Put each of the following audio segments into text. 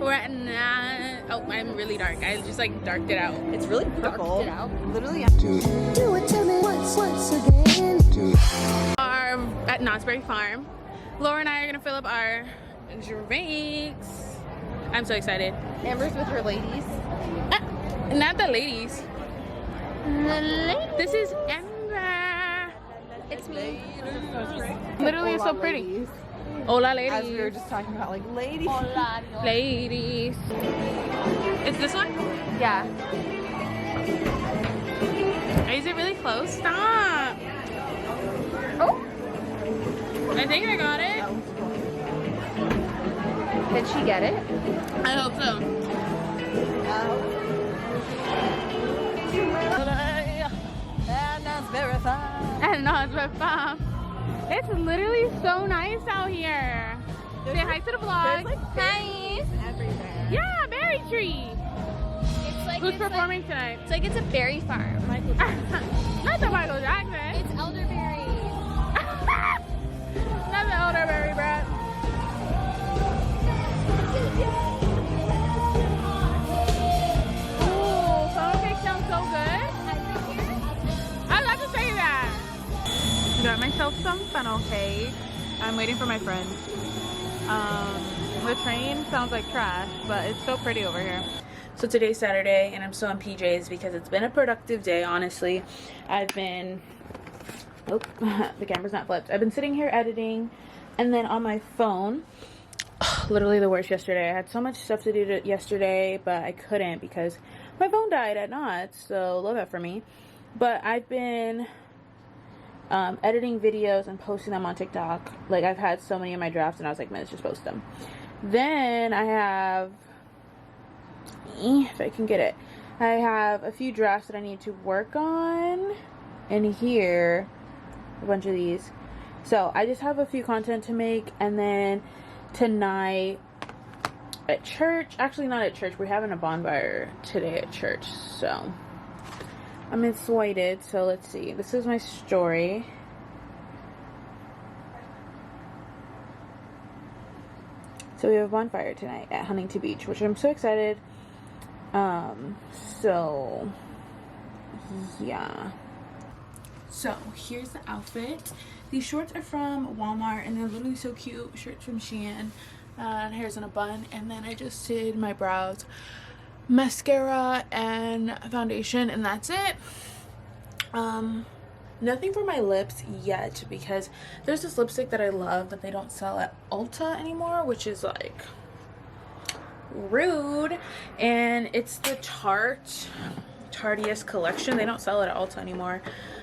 We're not. Oh, I'm really dark. I just like darked it out. It's really purple. Darked it out. Literally. Do it to me once again. Are at Knott's Berry Farm. Laura and I are gonna fill up our drinks. I'm so excited. Amber's with her ladies. Not the ladies. The ladies. This is Amber. It's me. Literally, it's so pretty. Ladies. Hola, ladies. As we were just talking about, like, ladies. Hola, ladies. Is this one? Yeah. Is it really close? Stop. Oh. I think I got it. Did she get it? I hope so. And that's verified. And Knott's Berry Farm. It's literally so nice out here. Say hi to the vlog. Like hi. Everywhere. Yeah, berry tree. It's like Who's performing tonight? It's like it's a berry farm. Not the Michael Jackson. It's elderberries. Not the elderberry bread. Ooh, funnel cake sounds so good. I'd love to say that. Got myself some funnel cake. I'm waiting for my friend. The train sounds like trash, but it's so pretty over here. So today's Saturday and I'm still in PJs because it's been a productive day, honestly. I've been, oh, the camera's not flipped. I've been sitting here editing and then on my phone, literally the worst yesterday. I had so much stuff to do yesterday, but I couldn't because my phone died at Knott's, so love that for me. But I've been editing videos and posting them on TikTok. Like, I've had so many in my drafts and I was like, man, let's just post them. Then I have, if I can get it, I have a few drafts that I need to work on in here, a bunch of these. So I just have a few content to make, and then tonight at church, actually not at church, we're having a bonfire today at church, so I'm excited. So let's see, this is my story. So we have a bonfire tonight at Huntington Beach, which I'm so excited. So yeah. So here's the outfit. These shorts are from Walmart and they're literally so cute. Shirts from Shein. Hair's in a bun, and then I just did my brows, mascara, and foundation, and that's it. Nothing for my lips yet because there's this lipstick that I love that they don't sell at Ulta anymore, which is like rude, and it's the Tarteist collection. They don't sell it at Ulta anymore,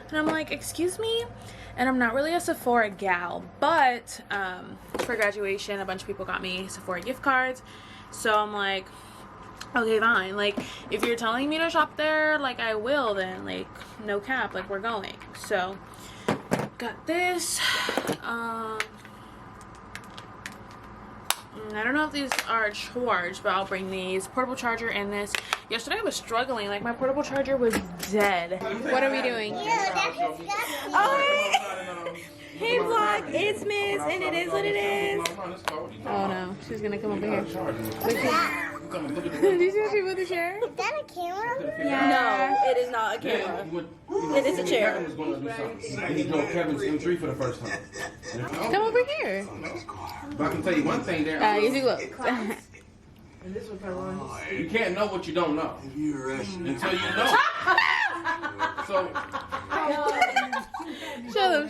and I'm like, excuse me. And I'm not really a Sephora gal, but for graduation a bunch of people got me Sephora gift cards, so I'm like, okay, fine. Like, if you're telling me to shop there, like, I will then, like, no cap, like, we're going. So got this. I don't know if these are charged, but I'll bring these. Portable charger and this. Yesterday I was struggling, like my portable charger was dead. What are we doing? Oh, hey vlog, it's Miss, and it is what it is. Oh no, she's gonna come over here. Did you see what she put the chair? Is that a camera? Yeah. No, it is not a camera. It is a chair. He drove Kevin's M3 for the first time. Come over here. But I can tell you one thing there. Easy look. You can't know what you don't know until you know. So Show them.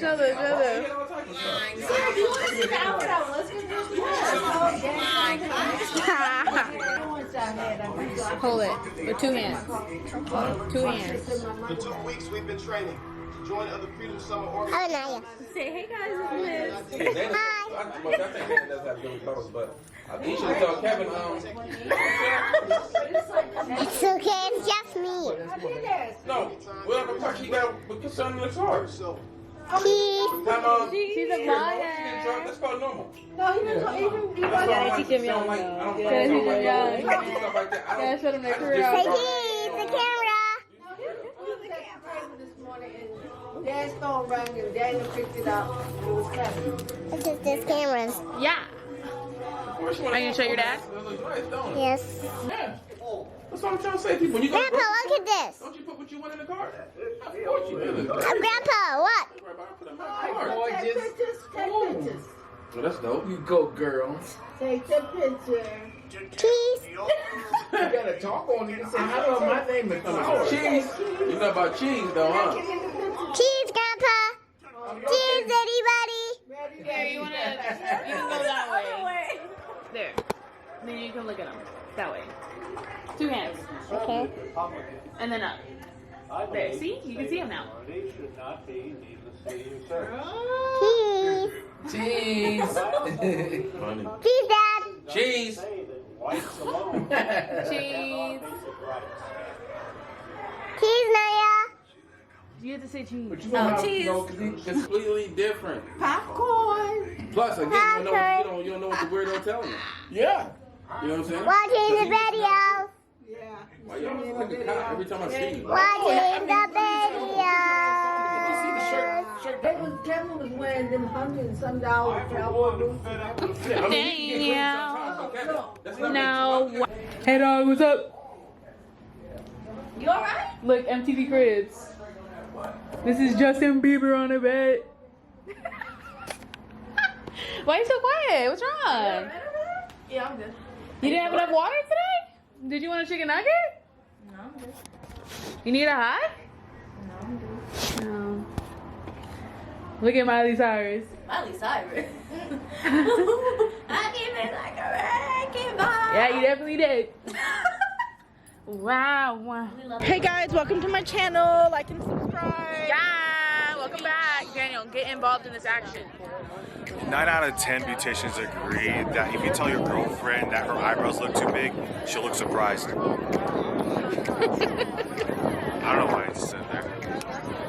Hold it with two hands. Two hands. For 2 weeks we've been training to join other Freedom Summer Oh, organizations. Naya. Say hey guys, it's Liz. Hi. I think Hannah does have good clothes, but I think you should tell Kevin. It's okay, it's just me. No, well, because he got with son in the car. So, Cheese. She's a vlogger. That's called normal. No, he didn't. I teach him young, though. Gotta teach him young. Gotta show them their career. Say cheese, the camera. Dad's phone rang and Daniel picked it up. It was Kevin. It's just this camera's. Yeah. Are you gonna show your dad? Yes. Yeah. That's what I'm trying to say. People, when you go to Grandpa, grocery look at store, this. don't you put what you want in the cart? Of course you do. Grandpa, what? Put it in my cart. Take pictures, take pictures. Well, that's dope. You go, girl. Take the picture. Cheese. You gotta talk on it and say, how do my name is Flower? Cheese. You know about cheese, though, huh? Cheese, Grandpa. Cheese, anybody? There, you can go that way. There. Then you can look at them. That way. 2 hands. Okay. And then up. There, see? You can see them now. Cheese. Cheese. Funny. Cheese, Dad. Cheese. Cheese. Cheese, Naya. You have to say cheese. But you know how, cheese. you know, 'cause it's completely different. Popcorn. Plus, again, you don't know what the weirdo telling you. Yeah. You know what I'm saying? Watching the video. Yeah. Why you always like a cop every time I see you? Watching the video. Kevin was wearing them $100-some cowboy boots. Yeah, I mean, you can get sometimes, but Kevin, that's not No. Hey dog, what's up? You alright? Look, MTV Cribs. This is Justin Bieber on the bed. Why are you so quiet? What's wrong? Yeah, I'm good. You didn't have enough water today? Did you want a chicken nugget? No, I'm good. You need a hot? No, I'm good. No. Look at Miley Cyrus. Miley Cyrus. I came in like a wrecking ball. Yeah, you definitely did. Wow. Hey guys, welcome to my channel. Like and subscribe. Yeah, welcome back. Daniel, get involved in this action. 9 out of 10 beauticians agree that if you tell your girlfriend that her eyebrows look too big, she'll look surprised. I don't know why I just said there.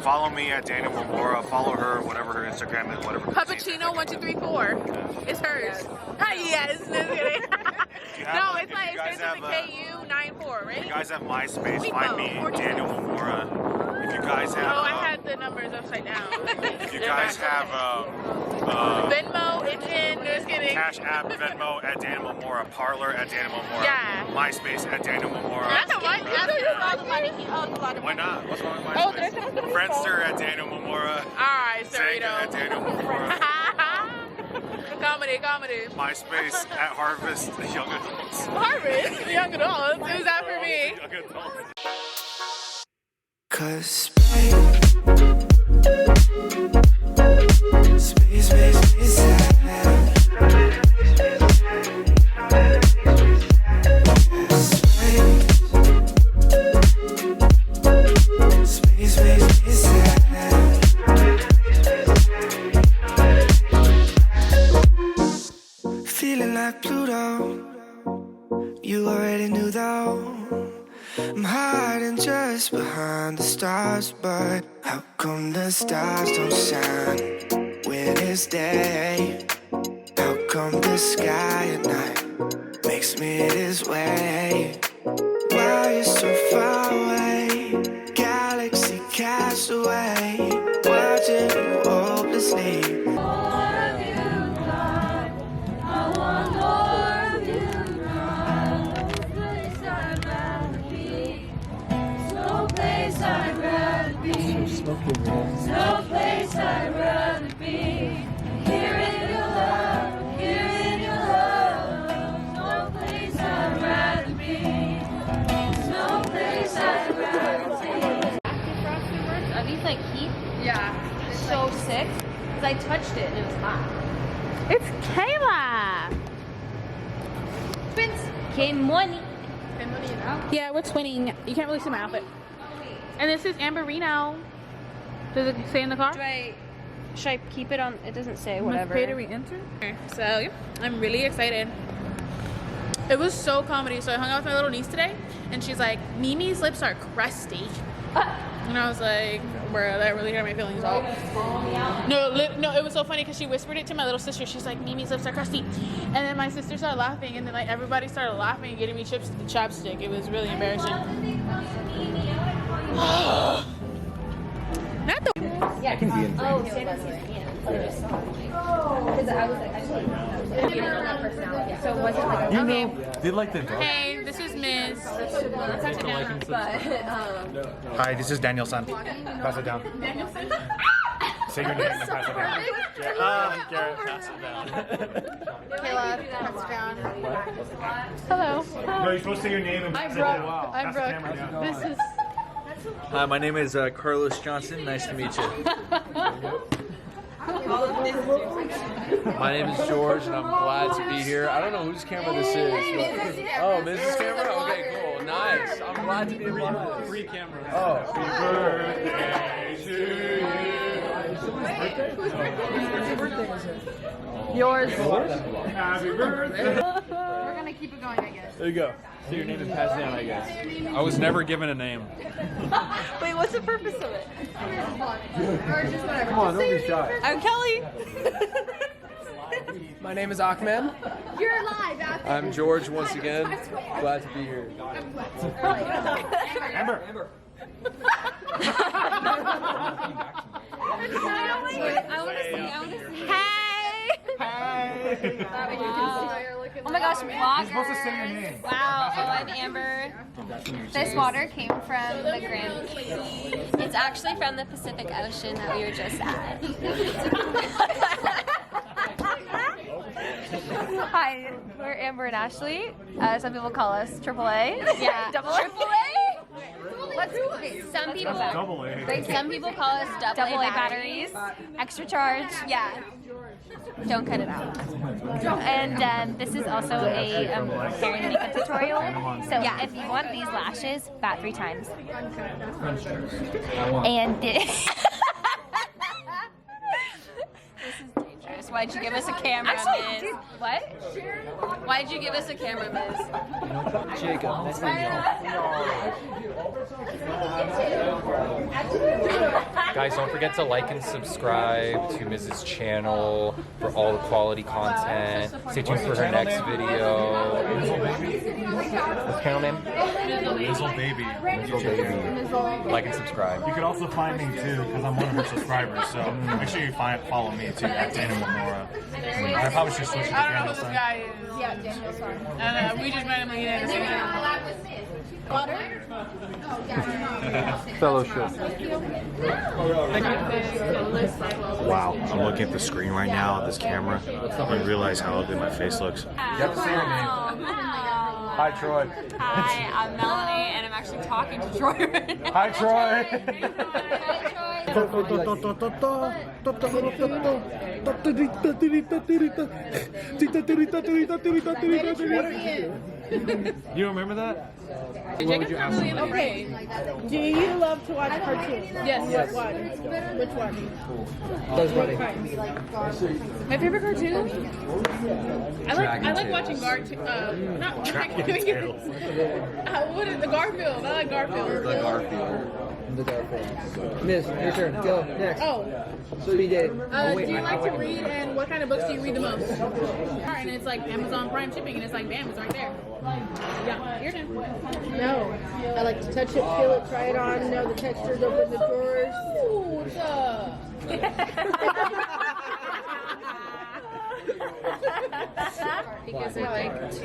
Follow me at Daniel Momora. Follow her, whatever her Instagram is, whatever. Puppuccino 1234. It's hers. Yes, just kidding. No, it's like it starts with a KU94, right? If you guys have MySpace, We find both. me, We're Daniel Momora. If you guys have, Oh, I had the numbers upside down. if you guys have Venmo, it's in. Just kidding. Cash App, Venmo at Daniel Momora, Parlor at Daniel Momora, Yeah. MySpace at Daniel Momora. That's a money. Why not? What's wrong with Oh, MySpace? there's something Friendster at Daniel Momora. Alright, Zanga at Cerrito. Daniel Momora. Comedy. MySpace at Harvest Young Adults. Harvest, young adults. Who's that for me? Young Adults. Cause space makes me sad. Space makes me sad. Feeling like Pluto. You already knew though. I'm hiding just behind the stars, but how come the stars don't shine when it's day? How come the sky at night makes me this way? Why you so far away? Galaxy cast away, watching you hopelessly. No place I'd rather be. Here in your love, here in your love. No place I'd rather be. No place I'd rather be. Active frosted works. Are these like heat? Yeah. So sick. Cause I touched it and it was hot. It's Kayla. Twins. Came money. Yeah, we're twinning. You can't really see my outfit. And this is Amberino. Does it say in the car? Should I keep it on? It doesn't say whatever. Must pay to re-enter. So yeah, I'm really excited. It was so comedy. So I hung out with my little niece today, and she's like, "Mimi's lips are crusty," and I was like, "Bro, that really hurt my feelings." All. No, it was so funny because she whispered it to my little sister. She's like, "Mimi's lips are crusty," and then my sister started laughing, and then like everybody started laughing and getting me chips with the chopstick. It was really embarrassing. Not the. Yeah. Oh, Santa's here. You know, they like the dark. Hey, this is Ms. Hi, this is Daniel-san. Pass it down. Say your name and pass it down. Garrett, pass it down. Kayla, pass it down. Hello. No, you're supposed to say your name and pass it down. I'm Brooke. This is... Hi, my name is Carlos Johnson. Nice to meet you. My name is George, and I'm glad to be here. I don't know whose camera this is. But... Oh, Mrs. Camera? Okay, cool. Nice. I'm glad to be a part of this. Free camera. Oh. Happy birthday to you. Yours. Happy birthday. We're gonna keep it going, I guess. There you go. Say your name and pass it down, I guess. I was never given a name. Wait, what's the purpose of it? Come on, don't be shy. I'm Kelly. My name is Ahmed. You're alive. I'm George once again. Glad to be here. Amber. I want to see. Hey. Oh my gosh, vloggers. You're supposed to say your name. Wow, I'm Amber. This water came from the Grand Canyon. It's actually from the Pacific Ocean that we were just at. Hi, we're Amber and Ashley. Some people call us AAA. Yeah, AAA. Some people. Double A. Some people call us double A batteries. Extra charge. Yeah. Don't cut it out. And this is also a hair and makeup tutorial. So yeah, if you want these lashes, bat 3 times. And this is dangerous. Why'd you give us a camera, Miz? Dude, what? Why'd you give us a camera, Miz? Jacob, nice to meet Guys, don't forget to like and subscribe to Mrs. channel for all the quality content. Stay tuned for her next video. What's channel name? Mizzle Baby. Mizzle Baby. Like and subscribe. You can also find me too, because I'm one of her subscribers. So make sure you follow me too at Daniel Memora. I probably should switch it to Daniel. This guy is. Yeah, Daniel. And we just randomly get in. Fellowship. Wow, I'm looking at the screen right now, this camera, and realize how ugly my face looks. You have to say your name. Hi, Troy. Hi, I'm Melanie, and I'm actually talking to Troy right now. Hi, Troy. You remember that? What would you ask me? Okay. Do you love to watch cartoons? Yes. What one? Which one? My favorite cartoon? I like watching not what is the Garfield? I like Garfield. The Garfield. Miss, your turn. Go. Next. Oh. Speed date. Do you like to read, and what kind of books do you read the most? And it's like Amazon Prime shipping, and it's like, bam, it's right there. Yeah, your turn. No. I like to touch it, feel it, try it on, know the textures, open the drawers. Because I like to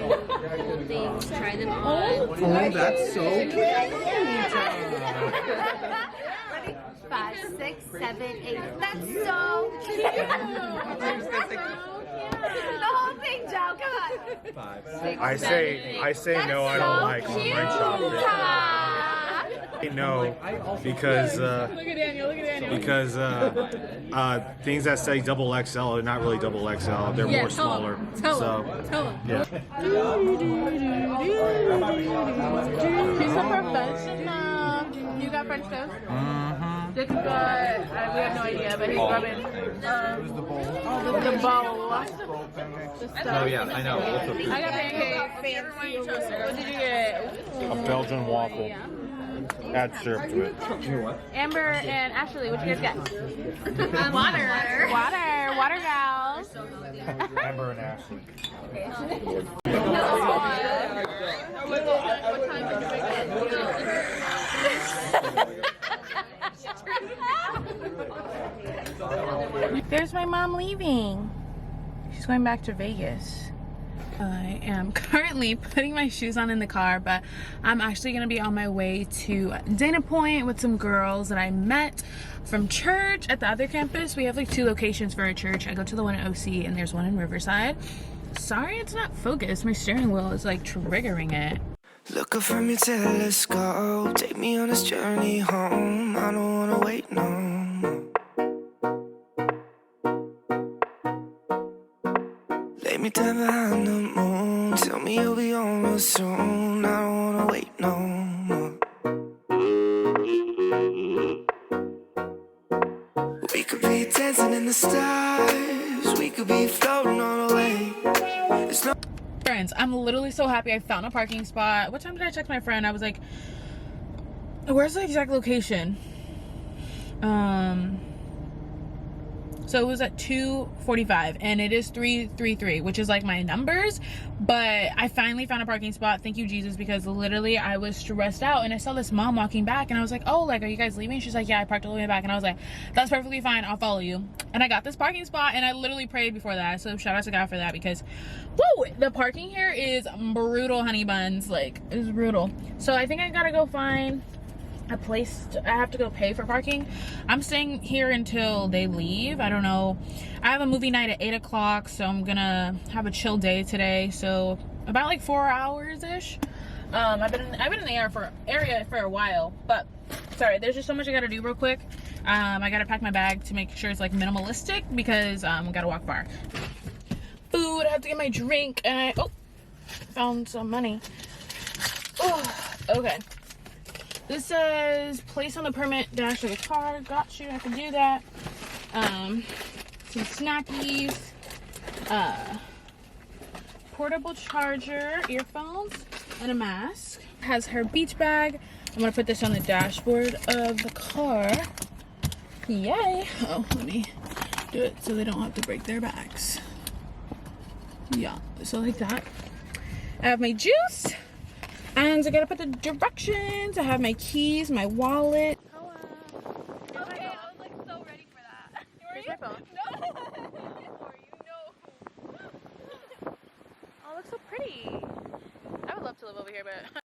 hold things, try them on. Oh, that's so cute. Ready? 5, 6, 7, 8. That's so cute. That's so cute. The whole thing, Joe. Come on. 5, 6, I say no, I don't like online shopping. No, because Look at Daniel. because things that say double XL are not really double XL. They're more smaller. Tell him. Yeah. She's a professional. You got French toast? Mm-hmm. Dick got, we have no idea, but he's rubbing the bowl. Oh yeah, I know. I got pancakes. Fancy. What did you get? A Belgian waffle. Add syrup to it. Amber and Ashley, what you guys get? Water. Water gals. Amber and Ashley. There's my mom. mom leaving? She's going back to Vegas. I am currently putting my shoes on in the car, but I'm actually going to be on my way to Dana Point with some girls that I met from church at the other campus. We have like 2 locations for our church. I go to the one at OC and there's one in Riverside. Sorry it's not focused. My steering wheel is like triggering it. Look up from your telescope, take me on this journey home. I don't wanna wait no more. Lay me down behind the moon, tell me you'll be on real soon. I don't wanna wait no more. We could be dancing in the stars, we could be floating on the way. It's no Friends, I'm literally so happy I found a parking spot. What time did I text my friend? I was like, where's the exact location? So it was at 2:45 and it is 333, which is like my numbers, but I finally found a parking spot. Thank you, Jesus, because literally I was stressed out and I saw this mom walking back and I was like, oh, like, are you guys leaving? She's like, yeah, I parked all the way back. And I was like, that's perfectly fine, I'll follow you. And I got this parking spot and I literally prayed before that, so shout out to God for that, because woo, the parking here is brutal, honey buns. Like, it's brutal. So I think I gotta go find a place I have to go pay for parking. I'm staying here until they leave. I don't know. I have a movie night at 8 o'clock, so I'm gonna have a chill day today. So about like 4 hours ish. I've been in the area for a while, but sorry, there's just so much I gotta do real quick. I gotta pack my bag to make sure it's like minimalistic, because I gotta walk far. Food, I have to get my drink, and I found some money. Oh, okay. This says place on the permit dash of the car. Got you, I can do that. Some snackies, portable charger, earphones, and a mask. Has her beach bag. I'm gonna put this on the dashboard of the car. Yay! Oh, let me do it so they don't have to break their bags. Yeah, so like that. I have my juice. And I gotta put the directions. I have my keys, my wallet. Hello. Okay, I was like so ready for that. Where's my phone? No. For you, no. Oh, it looks so pretty. I would love to live over here, but